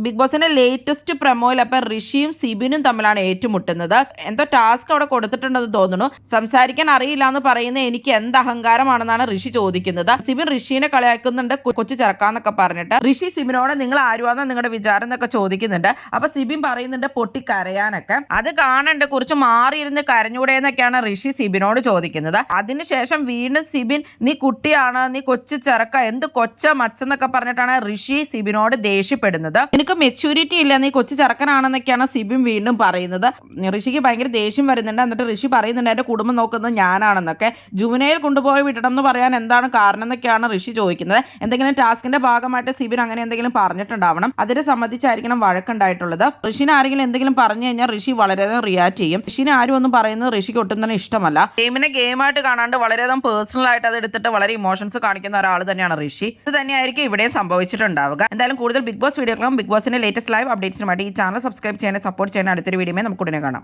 Big ബോസിന്റെ latest പ്രൊമോയിൽ അപ്പൊ ഋഷിയും സിബിനും തമ്മിലാണ് ഏറ്റുമുട്ടുന്നത്. എന്തോ ടാസ്ക് അവിടെ കൊടുത്തിട്ടുണ്ടെന്ന് തോന്നുന്നു. സംസാരിക്കാൻ അറിയില്ല എന്ന് പറയുന്ന എനിക്ക് എന്ത് അഹങ്കാരമാണെന്നാണ് ഋഷി ചോദിക്കുന്നത്. സിബിൻ ഋഷിനെ കളിയാക്കുന്നുണ്ട്, കൊച്ചു ചെറുക്കാന്നൊക്കെ പറഞ്ഞിട്ട്. ഋഷി സിബിനോട് നിങ്ങൾ ആരുവാന്ന നിങ്ങളുടെ വിചാരം എന്നൊക്കെ ചോദിക്കുന്നുണ്ട്. അപ്പൊ സിബിൻ പറയുന്നുണ്ട് പൊട്ടിക്കരയാനൊക്കെ. അത് കാണണ്ട്, കുറച്ച് മാറിയിരുന്ന് കരഞ്ഞൂടെ എന്നൊക്കെയാണ് ഋഷി സിബിനോട് ചോദിക്കുന്നത്. അതിനുശേഷം വീണ്ടും സിബിൻ നീ കുട്ടിയാണ്, നീ കൊച്ചു ചെറുക്ക, എന്ത് കൊച്ച മച്ചെന്നൊക്കെ പറഞ്ഞിട്ടാണ് ഋഷി സിബിനോട് ദേഷ്യപ്പെടുന്നത്. മെച്യൂരിറ്റി ഇല്ല, നീ കൊച്ചു ചെറുക്കനാണെന്നൊക്കെയാണ് സിബിൻ വീണ്ടും പറയുന്നത്. ഋഷിക്ക് ഭയങ്കര ദേഷ്യം വരുന്നുണ്ട്. എന്നിട്ട് ഋഷി പറയുന്നുണ്ട് എന്റെ കുടുംബം നോക്കുന്നത് ഞാനാണെന്നൊക്കെ. ജുവനയിൽ കൊണ്ടുപോയി വിടണം എന്ന് പറയാൻ എന്താണ് കാരണം എന്നൊക്കെയാണ് ഋഷി ചോദിക്കുന്നത്. എന്തെങ്കിലും ടാസ്കിന്റെ ഭാഗമായിട്ട് സിബിൻ അങ്ങനെ എന്തെങ്കിലും പറഞ്ഞിട്ടുണ്ടാവണം. അതിനെ സംബന്ധിച്ചായിരിക്കണം വഴക്കുണ്ടായിട്ടുള്ളത്. ഋഷിനെ ആരെങ്കിലും എന്തെങ്കിലും പറഞ്ഞു കഴിഞ്ഞാൽ ഋഷി വളരെയധികം റിയാക്ട് ചെയ്യും. ഋഷിനെ ആരും ഒന്നും പറയുന്നത് ഋഷിക്ക് ഒട്ടും തന്നെ ഇഷ്ടമല്ല. ഗെയിമിനെ ഗെയിമായിട്ട് കാണാണ്ട് വളരെയധികം പേഴ്സണൽ ആയിട്ട് അത് എടുത്തിട്ട് വളരെ ഇമോഷൻസ് കാണിക്കുന്ന ഒരാൾ തന്നെയാണ് ഋഷി. ഇത് തന്നെയായിരിക്കും ഇവിടെയും സംഭവിച്ചിട്ടുണ്ടാവുക. എന്തായാലും കൂടുതൽ ബിഗ് ബോസ് വീഡിയോകളും ബിഗ് ബോസിന്റെ ലേറ്റസ്റ്റ് ലൈവ് അപ്ഡേറ്റ്സിനുമായിട്ട് ഈ ചാനൽ സബ്സ്ക്രൈബ് ചെയ്യാൻ, സപ്പോർട്ട് ചെയ്യാൻ. അടുത്തൊരു വീഡിയോ നമുക്ക് ഉടനെ കാണാം.